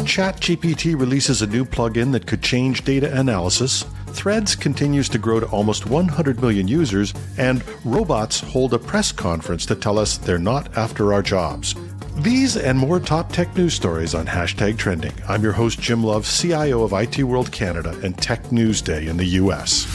ChatGPT releases a new plugin that could change data analysis, Threads continues to grow to almost 100 million users, and robots hold a press conference to tell us they're not after our jobs. These and more top tech news stories on #Trending. I'm your host, Jim Love, CIO of IT World Canada and Tech News Day in the US.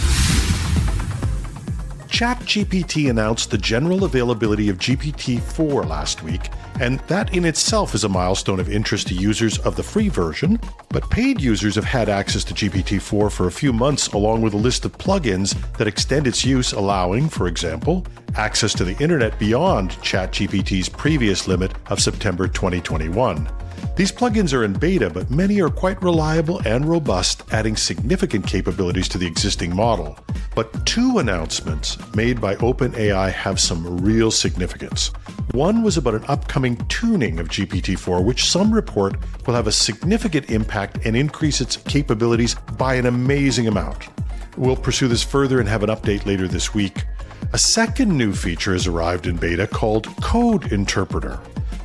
ChatGPT announced the general availability of GPT-4 last week, and that in itself is a milestone of interest to users of the free version, but paid users have had access to GPT-4 for a few months, along with a list of plugins that extend its use, allowing, for example, access to the internet beyond ChatGPT's previous limit of September 2021. These plugins are in beta, but many are quite reliable and robust, adding significant capabilities to the existing model. But two announcements made by OpenAI have some real significance. One was about an upcoming tuning of GPT-4, which some report will have a significant impact and increase its capabilities by an amazing amount. We'll pursue this further and have an update later this week. A second new feature has arrived in beta called Code Interpreter.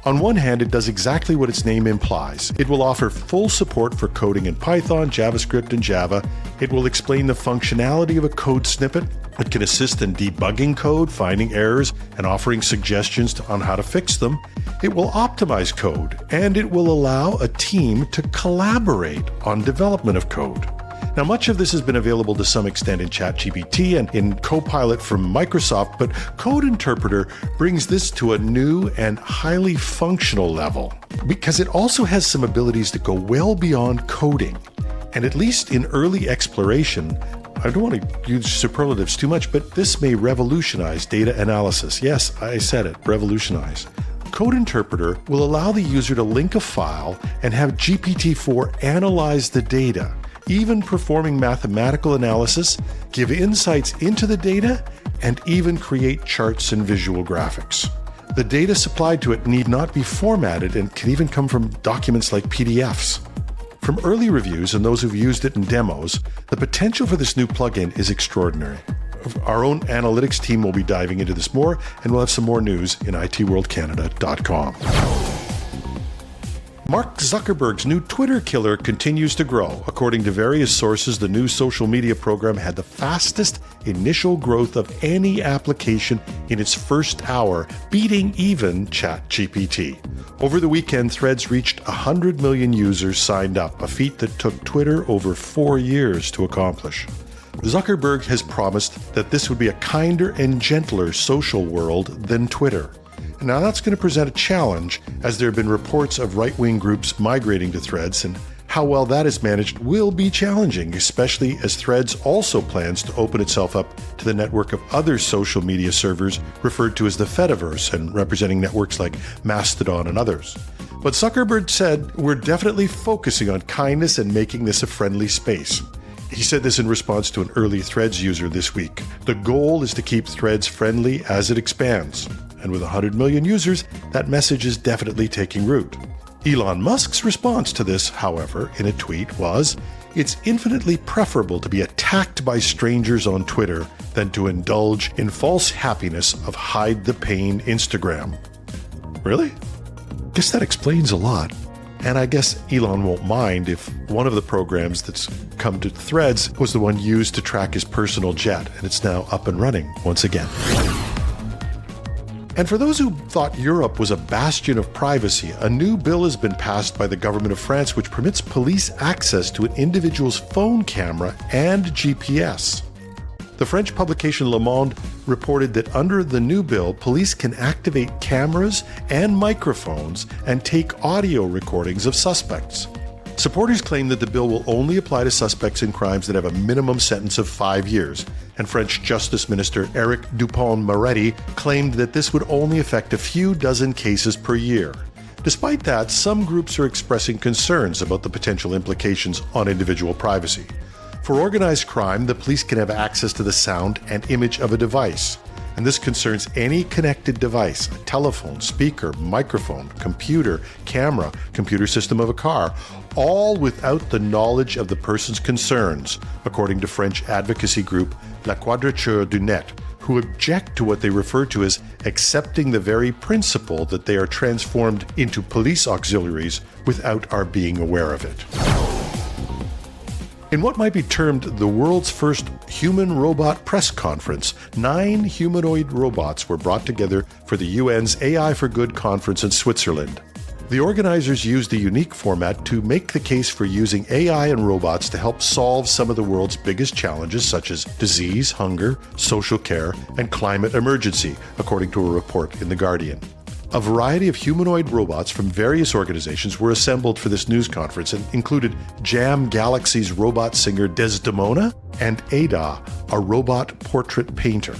On one hand, it does exactly what its name implies. It will offer full support for coding in Python, JavaScript, and Java. It will explain the functionality of a code snippet. It can assist in debugging code, finding errors, and offering suggestions on how to fix them. It will optimize code, and it will allow a team to collaborate on development of code. Now, much of this has been available to some extent in ChatGPT and in Copilot from Microsoft, but Code Interpreter brings this to a new and highly functional level because it also has some abilities that go well beyond coding. And at least in early exploration, I don't want to use superlatives too much, but this may revolutionize data analysis. Yes, I said it, revolutionize. Code Interpreter will allow the user to link a file and have GPT-4 analyze the data, even performing mathematical analysis, give insights into the data, and even create charts and visual graphics. The data supplied to it need not be formatted and can even come from documents like PDFs. From early reviews and those who've used it in demos, the potential for this new plugin is extraordinary. Our own analytics team will be diving into this more, and we'll have some more news in itworldcanada.com. Mark Zuckerberg's new Twitter killer continues to grow. According to various sources, the new social media program had the fastest initial growth of any application in its first hour, beating even ChatGPT. Over the weekend, Threads reached 100 million users signed up, a feat that took Twitter over 4 years to accomplish. Zuckerberg has promised that this would be a kinder and gentler social world than Twitter. Now that's going to present a challenge, as there have been reports of right-wing groups migrating to Threads, and how well that is managed will be challenging, especially as Threads also plans to open itself up to the network of other social media servers referred to as the Fediverse and representing networks like Mastodon and others. But Zuckerberg said, "We're definitely focusing on kindness and making this a friendly space." He said this in response to an early Threads user this week. The goal is to keep Threads friendly as it expands. And with 100 million users, that message is definitely taking root. Elon Musk's response to this, however, in a tweet was, "It's infinitely preferable to be attacked by strangers on Twitter than to indulge in false happiness of hide the pain Instagram." Really? Guess that explains a lot. And I guess Elon won't mind if one of the programs that's come to Threads was the one used to track his personal jet, and it's now up and running once again. And for those who thought Europe was a bastion of privacy, a new bill has been passed by the government of France which permits police access to an individual's phone camera and GPS. The French publication Le Monde reported that under the new bill, police can activate cameras and microphones and take audio recordings of suspects. Supporters claim that the bill will only apply to suspects in crimes that have a minimum sentence of 5 years, and French Justice Minister Éric Dupond-Moretti claimed that this would only affect a few dozen cases per year. Despite that, some groups are expressing concerns about the potential implications on individual privacy. For organized crime, the police can have access to the sound and image of a device, and this concerns any connected device, a telephone, speaker, microphone, computer, camera, computer system of a car, all without the knowledge of the person's concerns, according to French advocacy group La Quadrature du Net, who object to what they refer to as accepting the very principle that they are transformed into police auxiliaries without our being aware of it. In what might be termed the world's first human-robot press conference, 9 humanoid robots were brought together for the UN's AI for Good conference in Switzerland. The organizers used a unique format to make the case for using AI and robots to help solve some of the world's biggest challenges, such as disease, hunger, social care, and climate emergency, according to a report in The Guardian. A variety of humanoid robots from various organizations were assembled for this news conference and included Jam Galaxy's robot singer Desdemona and Ada, a robot portrait painter.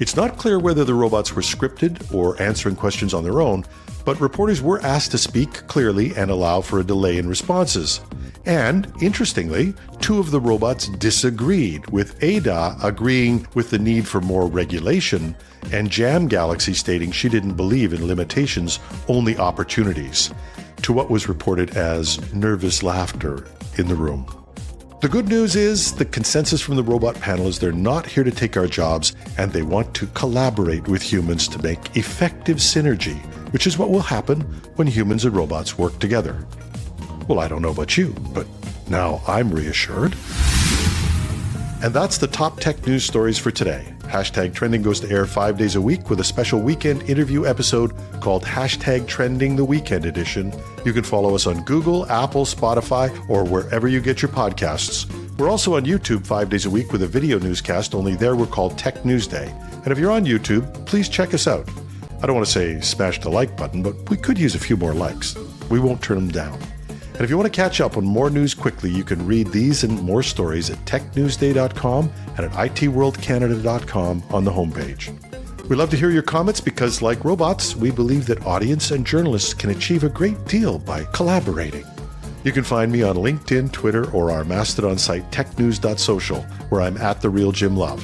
It's not clear whether the robots were scripted or answering questions on their own, but reporters were asked to speak clearly and allow for a delay in responses. And, interestingly, 2 of the robots disagreed, with Ada agreeing with the need for more regulation and Jam Galaxy stating she didn't believe in limitations, only opportunities, to what was reported as nervous laughter in the room. The good news is the consensus from the robot panel is they're not here to take our jobs, and they want to collaborate with humans to make effective synergy, which is what will happen when humans and robots work together. Well, I don't know about you, but now I'm reassured. And that's the top tech news stories for today. Hashtag Trending goes to air 5 days a week with a special weekend interview episode called Hashtag Trending the Weekend Edition. You can follow us on Google, Apple, Spotify, or wherever you get your podcasts. We're also on YouTube 5 days a week with a video newscast, only there we're called Tech News Day. And if you're on YouTube, please check us out. I don't want to say smash the like button, but we could use a few more likes. We won't turn them down. And if you want to catch up on more news quickly, you can read these and more stories at technewsday.com and at itworldcanada.com on the homepage. We love to hear your comments because, like robots, we believe that audience and journalists can achieve a great deal by collaborating. You can find me on LinkedIn, Twitter, or our Mastodon site, technews.social, where I'm at @TheRealJimLove.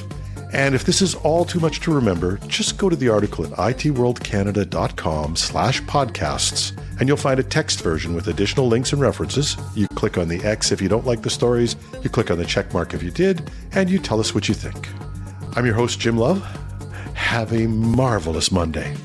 And if this is all too much to remember, just go to the article at itworldcanada.com/podcasts, and you'll find a text version with additional links and references. You click on the X if you don't like the stories, you click on the check mark if you did, and you tell us what you think. I'm your host, Jim Love. Have a marvelous Monday.